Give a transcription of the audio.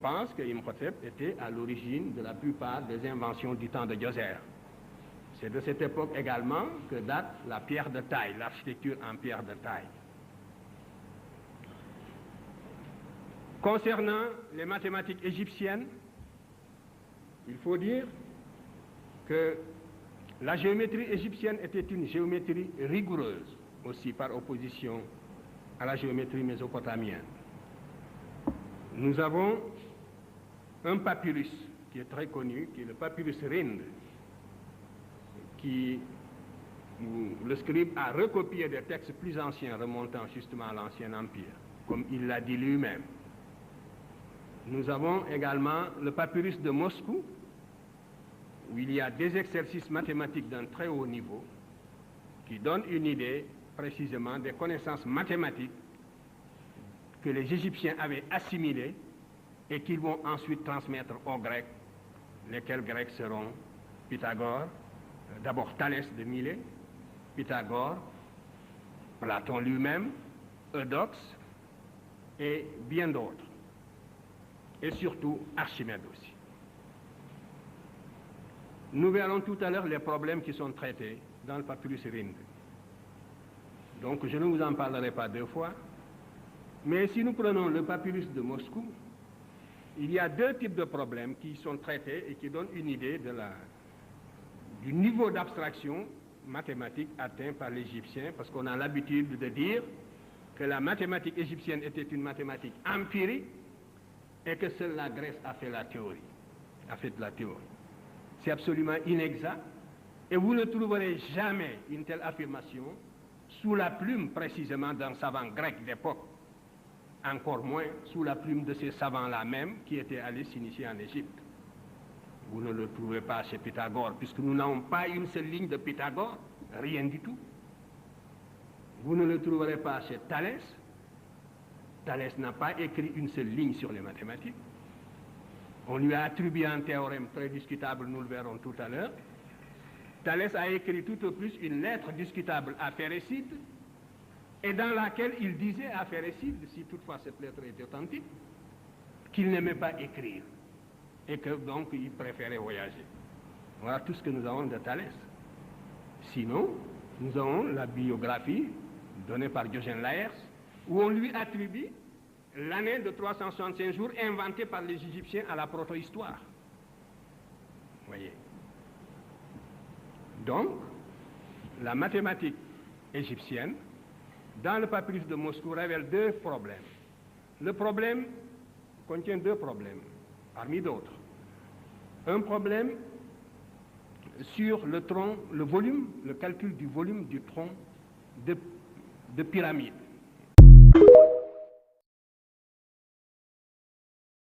pense que Imhotep était à l'origine de la plupart des inventions du temps de Djoser. C'est de cette époque également que date la pierre de taille, l'architecture en pierre de taille. Concernant les mathématiques égyptiennes, il faut dire que la géométrie égyptienne était une géométrie rigoureuse, aussi par opposition à la géométrie mésopotamienne. Nous avons un papyrus qui est très connu, qui est le papyrus Rind, où le scribe a recopié des textes plus anciens remontant justement à l'Ancien Empire, comme il l'a dit lui-même. Nous avons également le papyrus de Moscou, où il y a des exercices mathématiques d'un très haut niveau qui donnent une idée précisément des connaissances mathématiques que les Égyptiens avaient assimilées et qu'ils vont ensuite transmettre aux Grecs, lesquels Grecs seront Pythagore, d'abord Thalès de Milet, Pythagore, Platon lui-même, Eudoxe et bien d'autres. Et surtout Archimède aussi. Nous verrons tout à l'heure les problèmes qui sont traités dans le papyrus Rind. Donc je ne vous en parlerai pas deux fois. Mais si nous prenons le papyrus de Moscou, il y a deux types de problèmes qui sont traités et qui donnent une idée du niveau d'abstraction mathématique atteint par l'Égyptien, parce qu'on a l'habitude de dire que la mathématique égyptienne était une mathématique empirique et que seule la Grèce a fait la théorie, a fait de la théorie. C'est absolument inexact et vous ne trouverez jamais une telle affirmation sous la plume précisément d'un savant grec d'époque, encore moins sous la plume de ces savants-là même qui étaient allés s'initier en Égypte. Vous ne le trouvez pas chez Pythagore, puisque nous n'avons pas une seule ligne de Pythagore, rien du tout. Vous ne le trouverez pas chez Thalès. Thalès n'a pas écrit une seule ligne sur les mathématiques. On lui a attribué un théorème très discutable, nous le verrons tout à l'heure. Thalès a écrit tout au plus une lettre discutable à Phérécyde, et dans laquelle il disait à Phérécyde, si toutefois cette lettre était authentique, qu'il n'aimait pas écrire, et que donc il préférait voyager. Voilà tout ce que nous avons de Thalès. Sinon, nous avons la biographie donnée par Diogène Laërce, où on lui attribue l'année de 365 jours inventée par les Égyptiens à la proto-histoire. Vous voyez. Donc, la mathématique égyptienne, dans le papyrus de Moscou, révèle deux problèmes. Le problème contient deux problèmes, parmi d'autres. Un problème sur le tronc, le volume, le calcul du volume du tronc de pyramide.